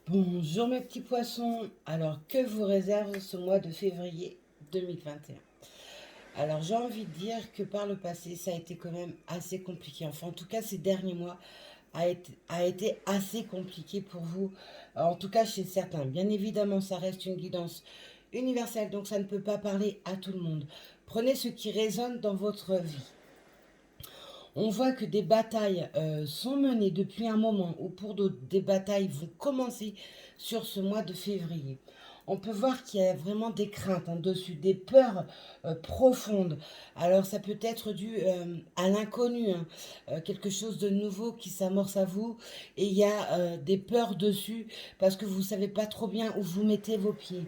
Bonjour mes petits poissons, alors que vous réserve ce mois de février 2021? Alors j'ai envie de dire que par le passé ça a été quand même assez compliqué, enfin en tout cas ces derniers mois a été assez compliqué pour vous, en tout cas chez certains. Bien évidemment ça reste une guidance universelle donc ça ne peut pas parler à tout le monde. Prenez ce qui résonne dans votre vie. On voit que des batailles sont menées depuis un moment, ou pour d'autres, des batailles vont commencer sur ce mois de février. On peut voir qu'il y a vraiment des craintes en dessus, des peurs profondes. Alors ça peut être dû à l'inconnu, hein, quelque chose de nouveau qui s'amorce à vous, et il y a des peurs dessus parce que vous ne savez pas trop bien où vous mettez vos pieds.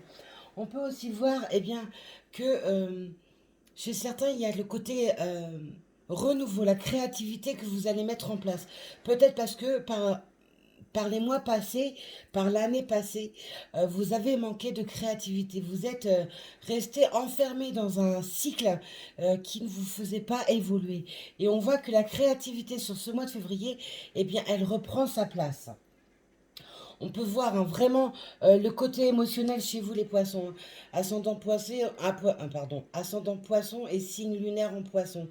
On peut aussi voir que chez certains, il y a le côté renouveau, la créativité que vous allez mettre en place. Peut-être parce que par les mois passés, par l'année passée, vous avez manqué de créativité. Vous êtes resté enfermé dans un cycle qui ne vous faisait pas évoluer. Et on voit que la créativité sur ce mois de février, elle reprend sa place. On peut voir, hein, vraiment le côté émotionnel chez vous les poissons, hein. Ascendant poisson, ascendant poisson et signe lunaire en poisson.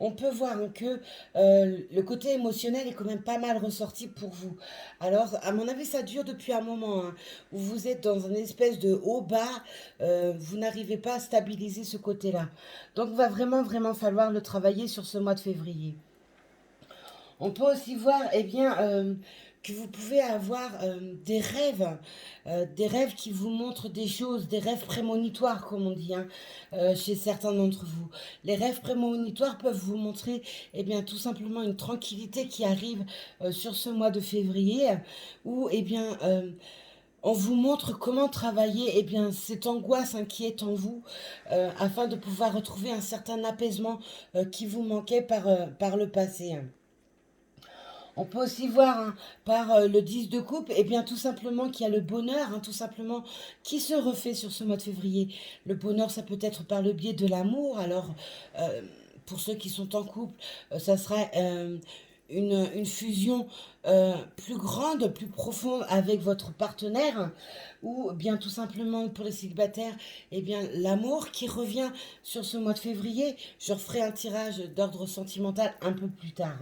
On peut voir, hein, que le côté émotionnel est quand même pas mal ressorti pour vous. Alors, à mon avis, ça dure depuis un moment, hein, où vous êtes dans une espèce de haut-bas, vous n'arrivez pas à stabiliser ce côté-là. Donc, il va vraiment, vraiment falloir le travailler sur ce mois de février. On peut aussi voir que vous pouvez avoir des rêves qui vous montrent des choses, des rêves prémonitoires comme on dit, hein, chez certains d'entre vous. Les rêves prémonitoires peuvent vous montrer tout simplement une tranquillité qui arrive sur ce mois de février où on vous montre comment travailler cette angoisse, hein, qui est en vous afin de pouvoir retrouver un certain apaisement qui vous manquait par le passé, hein. On peut aussi voir, hein, par le 10 de coupe, tout simplement qu'il y a le bonheur, hein, tout simplement, qui se refait sur ce mois de février. Le bonheur, ça peut être par le biais de l'amour. Alors, euh, pour ceux qui sont en couple, ça sera une fusion plus grande, plus profonde avec votre partenaire. Ou bien tout simplement pour les célibataires, l'amour qui revient sur ce mois de février. Je referai un tirage d'ordre sentimental un peu plus tard.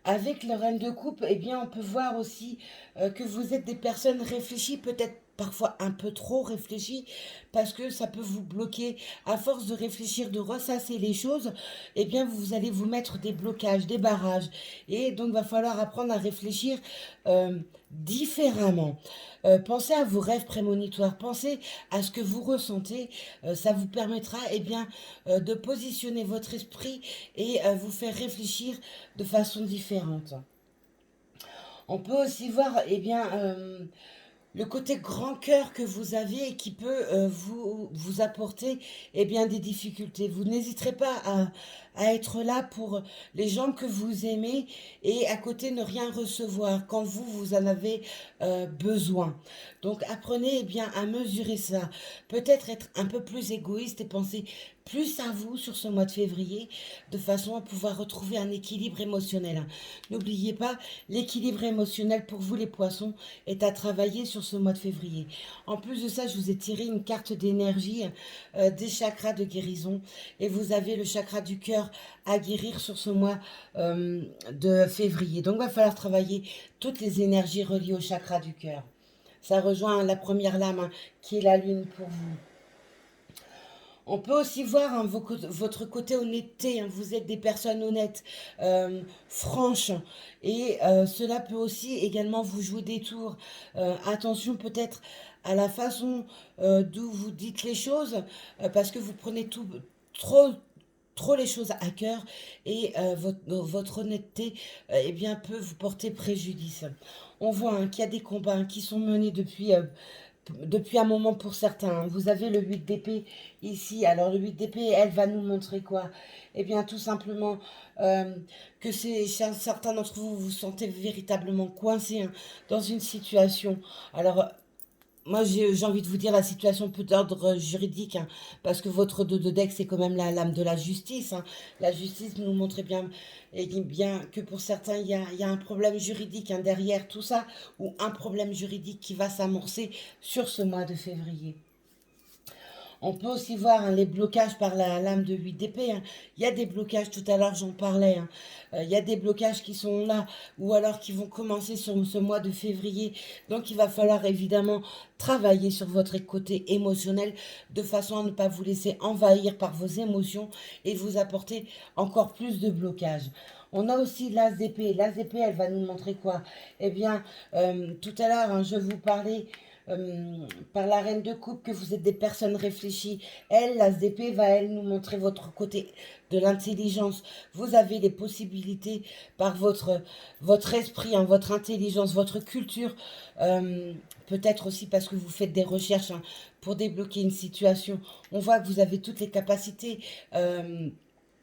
Avec le reine de coupe, on peut voir aussi que vous êtes des personnes réfléchies, peut-être parfois un peu trop réfléchies, parce que ça peut vous bloquer. À force de réfléchir, de ressasser les choses, vous allez vous mettre des blocages, des barrages. Et donc, il va falloir apprendre à réfléchir différemment. Pensez à vos rêves prémonitoires, pensez à ce que vous ressentez. Ça vous permettra de positionner votre esprit et vous faire réfléchir de façon différente. On peut aussi voir le côté grand cœur que vous avez et qui peut vous apporter des difficultés. Vous n'hésiterez pas à être là pour les gens que vous aimez et à côté ne rien recevoir quand vous en avez besoin. Donc apprenez à mesurer ça. Peut-être être un peu plus égoïste et penser plus à vous sur ce mois de février de façon à pouvoir retrouver un équilibre émotionnel. N'oubliez pas, l'équilibre émotionnel pour vous les poissons est à travailler sur ce mois de février. En plus de ça, je vous ai tiré une carte d'énergie des chakras de guérison et vous avez le chakra du cœur à guérir sur ce mois de février. Donc, il va falloir travailler toutes les énergies reliées au chakra du cœur. Ça rejoint la première lame, hein, qui est la lune pour vous. On peut aussi voir, hein, votre côté honnêteté, hein. Vous êtes des personnes honnêtes, franches, et cela peut aussi également vous jouer des tours. Attention peut-être à la façon d'où vous dites les choses, parce que vous prenez tout trop trop les choses à cœur et votre honnêteté peut vous porter préjudice. On voit, hein, qu'il y a des combats, hein, qui sont menés depuis un moment pour certains, hein. Vous avez le 8 d'épée ici. Alors le 8 d'épée, elle va nous montrer quoi? Tout simplement euh, que certains d'entre vous vous sentez véritablement coincés, hein, dans une situation. Alors moi, j'ai envie de vous dire la situation peut d'ordre juridique, hein, parce que votre dos de deck, c'est quand même la lame de la justice, hein. La justice nous montre bien, et dit bien que pour certains, il y a un problème juridique, hein, derrière tout ça, ou un problème juridique qui va s'amorcer sur ce mois de février. On peut aussi voir, hein, les blocages par la lame de 8 d'épée, hein. Il y a des blocages, tout à l'heure j'en parlais, hein. Il y a des blocages qui sont là ou alors qui vont commencer sur ce mois de février. Donc il va falloir évidemment travailler sur votre côté émotionnel de façon à ne pas vous laisser envahir par vos émotions et vous apporter encore plus de blocages. On a aussi l'as d'épée. L'as d'épée, elle va nous montrer quoi? Eh bien, tout à l'heure, hein, je vous parlais euh, par la reine de coupe que vous êtes des personnes réfléchies. Elle, l'as d'épée, va elle nous montrer votre côté de l'intelligence. Vous avez les possibilités par votre esprit, hein, votre intelligence, votre culture. euh, Peut-être aussi parce que vous faites des recherches, hein, pour débloquer une situation. On voit que vous avez toutes les capacités.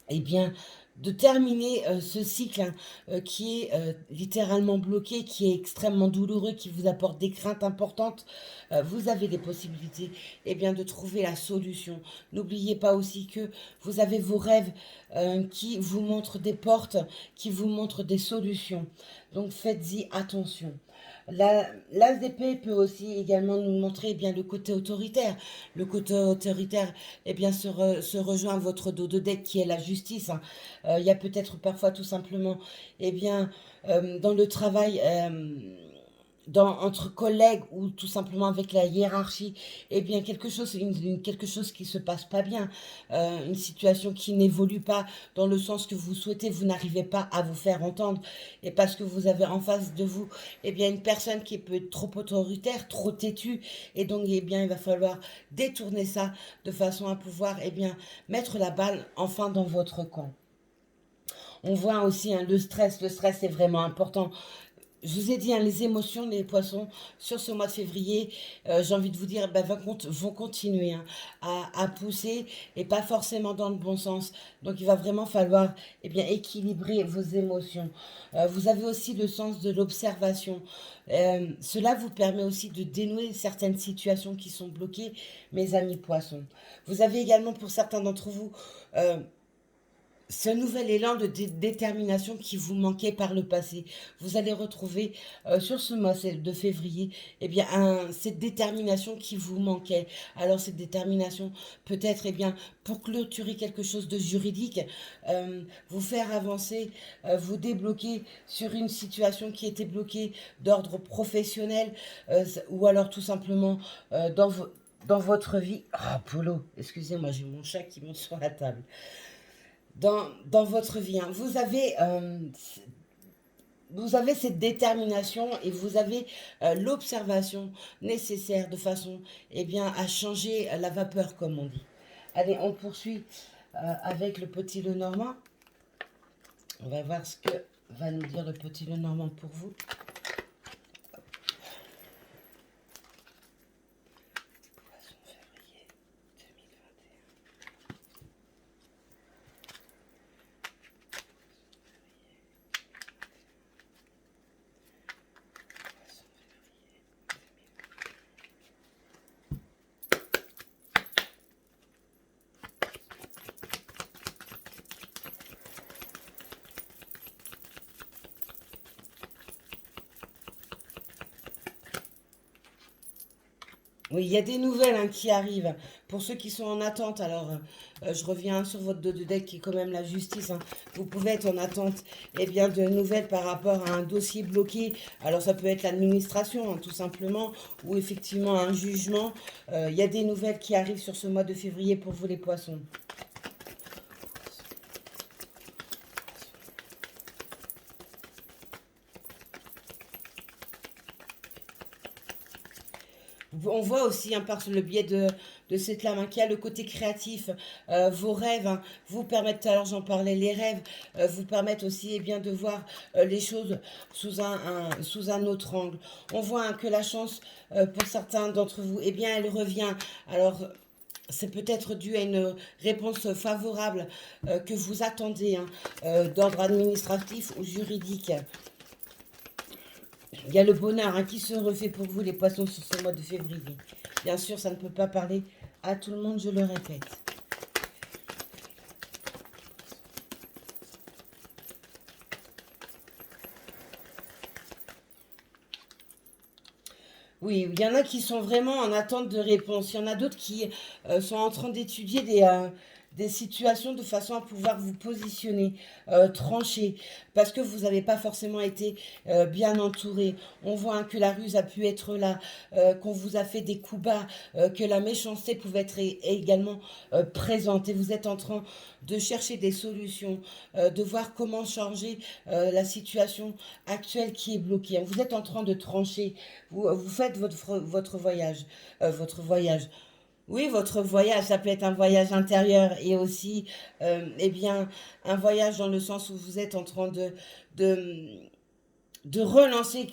Eh bien, de terminer ce cycle, hein, qui est littéralement bloqué, qui est extrêmement douloureux, qui vous apporte des craintes importantes. Vous avez des possibilités, eh bien, de trouver la solution. N'oubliez pas aussi que vous avez vos rêves qui vous montrent des portes, qui vous montrent des solutions. Donc faites-y attention. L'as d'épée peut aussi également nous montrer, eh bien, le côté autoritaire. Le côté autoritaire, eh bien, se rejoint à votre dos de deck qui est la justice, hein. Il y a peut-être parfois tout simplement, eh bien, dans le travail, entre collègues ou tout simplement avec la hiérarchie, eh bien quelque chose qui se passe pas bien, une situation qui n'évolue pas dans le sens que vous souhaitez, vous n'arrivez pas à vous faire entendre, et parce que vous avez en face de vous, eh bien une personne qui peut être trop autoritaire, trop têtue, et donc eh bien il va falloir détourner ça de façon à pouvoir, eh bien, mettre la balle enfin dans votre camp. On voit aussi, hein, le stress est vraiment important. Je vous ai dit, hein, les émotions, les poissons, sur ce mois de février, j'ai envie de vous dire, ben, vont continuer, hein, à pousser et pas forcément dans le bon sens. Donc il va vraiment falloir, eh bien, équilibrer vos émotions. Vous avez aussi le sens de l'observation. Cela vous permet aussi de dénouer certaines situations qui sont bloquées, mes amis poissons. Vous avez également, pour certains d'entre vous, euh, ce nouvel élan de détermination qui vous manquait par le passé. Vous allez retrouver sur ce mois de février, eh bien, cette détermination qui vous manquait. Alors cette détermination peut-être, eh bien, pour clôturer quelque chose de juridique, vous faire avancer, vous débloquer sur une situation qui était bloquée d'ordre professionnel, ou alors tout simplement dans votre vie. Ah, Polo, excusez-moi, j'ai mon chat qui monte sur la table. Dans votre vie, hein. Vous avez cette détermination et vous avez l'observation nécessaire de façon, eh bien, à changer la vapeur, comme on dit. Allez, on poursuit avec le petit Lenormand. On va voir ce que va nous dire le petit Lenormand pour vous. Oui, il y a des nouvelles, hein, qui arrivent. Pour ceux qui sont en attente, alors je reviens sur votre dos de deck qui est quand même la justice, hein. Vous pouvez être en attente, eh bien, de nouvelles par rapport à un dossier bloqué. Alors ça peut être l'administration, hein, tout simplement, ou effectivement un jugement. Il y a des nouvelles qui arrivent sur ce mois de février pour vous les poissons. On voit aussi, hein, par le biais de cette lame, hein, qu'il y a le côté créatif, vos rêves, hein, vous permettent, alors j'en parlais, les rêves vous permettent aussi, eh bien, de voir les choses sous un autre angle. On voit, hein, que la chance, pour certains d'entre vous, eh bien, elle revient. Alors, c'est peut-être dû à une réponse favorable que vous attendez, hein, d'ordre administratif ou juridique. Il y a le bonheur hein, qui se refait pour vous, les poissons, sur ce mois de février. Bien sûr, ça ne peut pas parler à tout le monde, je le répète. Oui, il y en a qui sont vraiment en attente de réponse. Il y en a d'autres qui sont en train d'étudier des situations de façon à pouvoir vous positionner, trancher, parce que vous n'avez pas forcément été bien entouré. On voit hein, que la ruse a pu être là, qu'on vous a fait des coups bas, que la méchanceté pouvait être également présente. Et vous êtes en train de chercher des solutions, de voir comment changer la situation actuelle qui est bloquée. Vous êtes en train de trancher. Vous faites votre voyage. Votre voyage. Oui, votre voyage, ça peut être un voyage intérieur et aussi, eh bien, un voyage dans le sens où vous êtes en train de, de relancer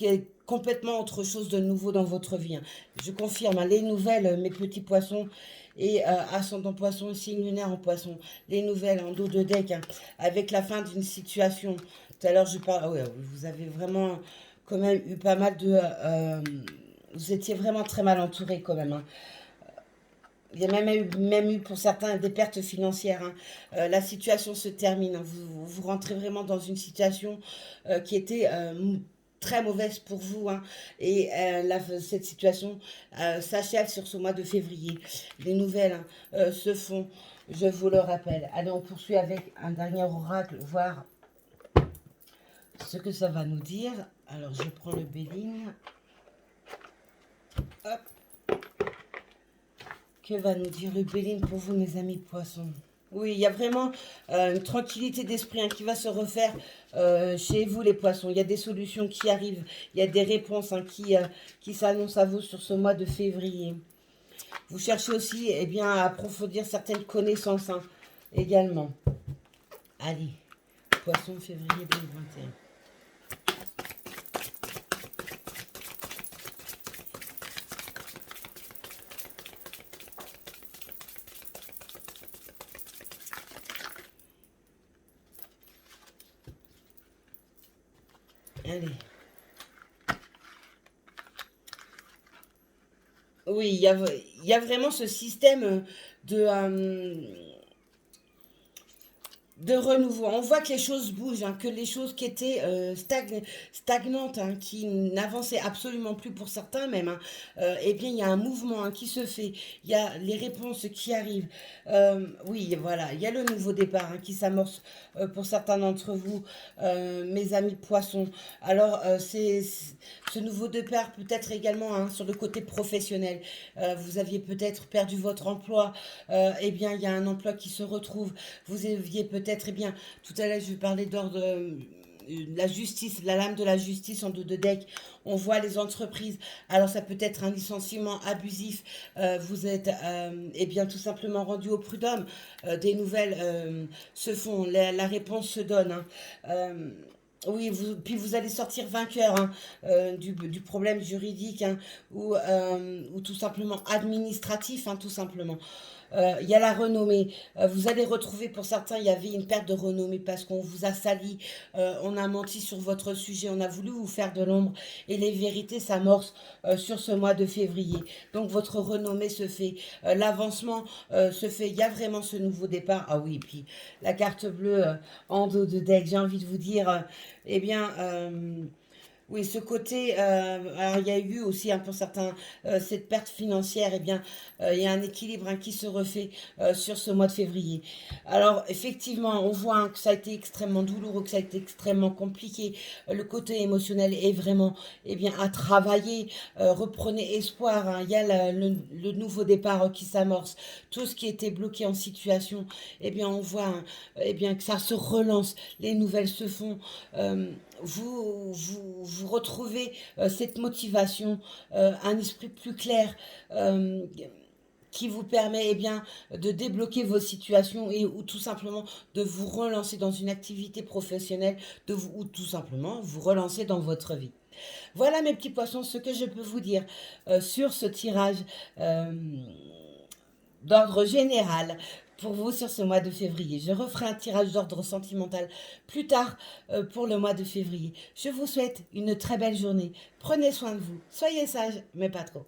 complètement autre chose de nouveau dans votre vie. Hein. Je confirme, hein, les nouvelles, mes petits poissons, et ascendant poisson, signe lunaire en poisson, les nouvelles en dos de deck, hein, avec la fin d'une situation. Tout à l'heure, je parle, ah ouais, vous avez vraiment quand même eu pas mal de... vous étiez vraiment très mal entouré quand même. Hein. Il y a même eu pour certains des pertes financières. Hein. La situation se termine. Hein. Vous rentrez vraiment dans une situation qui était très mauvaise pour vous. Hein. Et cette situation s'achève sur ce mois de février. Les nouvelles hein, se font, je vous le rappelle. Allez, on poursuit avec un dernier oracle, voir ce que ça va nous dire. Alors, je prends le Béline. Hop. Que va nous dire le Béline pour vous, mes amis poissons? Oui, il y a vraiment une tranquillité d'esprit hein, qui va se refaire chez vous, les poissons. Il y a des solutions qui arrivent, il y a des réponses hein, qui s'annoncent à vous sur ce mois de février. Vous cherchez aussi eh bien, à approfondir certaines connaissances hein, également. Allez, poisson février 2021. Allez. Oui, il y a vraiment ce système de renouveau. On voit que les choses bougent, hein, que les choses qui étaient stagnantes, hein, qui n'avançaient absolument plus pour certains même, hein, eh bien il y a un mouvement hein, qui se fait, il y a les réponses qui arrivent. Oui, voilà, il y a le nouveau départ hein, qui s'amorce pour certains d'entre vous, mes amis poissons. Alors, ce nouveau départ peut être également hein, sur le côté professionnel. Vous aviez peut-être perdu votre emploi, eh bien il y a un emploi qui se retrouve. Vous aviez peut-être, eh bien, tout à l'heure, je vais parler d'ordre la justice, la lame de la justice en dos de deck. On voit les entreprises. Alors, ça peut être un licenciement abusif. Vous êtes, eh bien, tout simplement rendu au prud'homme. Des nouvelles se font. La réponse se donne. Hein. Oui, puis vous allez sortir vainqueur hein, du problème juridique hein, ou tout simplement administratif, hein, tout simplement. Il y a la renommée. Vous allez retrouver, pour certains, il y avait une perte de renommée parce qu'on vous a sali, on a menti sur votre sujet, on a voulu vous faire de l'ombre et les vérités s'amorcent sur ce mois de février. Donc votre renommée se fait, l'avancement se fait, il y a vraiment ce nouveau départ. Ah oui, puis la carte bleue en dos de deck, j'ai envie de vous dire, eh bien... oui, ce côté, alors il y a eu aussi hein, pour certains cette perte financière, eh bien, il y a un équilibre hein, qui se refait sur ce mois de février. Alors, effectivement, on voit hein, que ça a été extrêmement douloureux, que ça a été extrêmement compliqué. Le côté émotionnel est vraiment, eh bien, à travailler. Reprenez espoir. Hein. Il y a le nouveau départ qui s'amorce. Tout ce qui était bloqué en situation, eh bien, on voit, hein, eh bien, que ça se relance. Les nouvelles se font. Vous retrouvez cette motivation, un esprit plus clair qui vous permet eh bien, de débloquer vos situations et ou tout simplement de vous relancer dans une activité professionnelle ou tout simplement vous relancer dans votre vie. Voilà mes petits poissons ce que je peux vous dire sur ce tirage d'ordre général pour vous sur ce mois de février. Je referai un tirage d'ordre sentimental plus tard pour le mois de février. Je vous souhaite une très belle journée. Prenez soin de vous. Soyez sages, mais pas trop.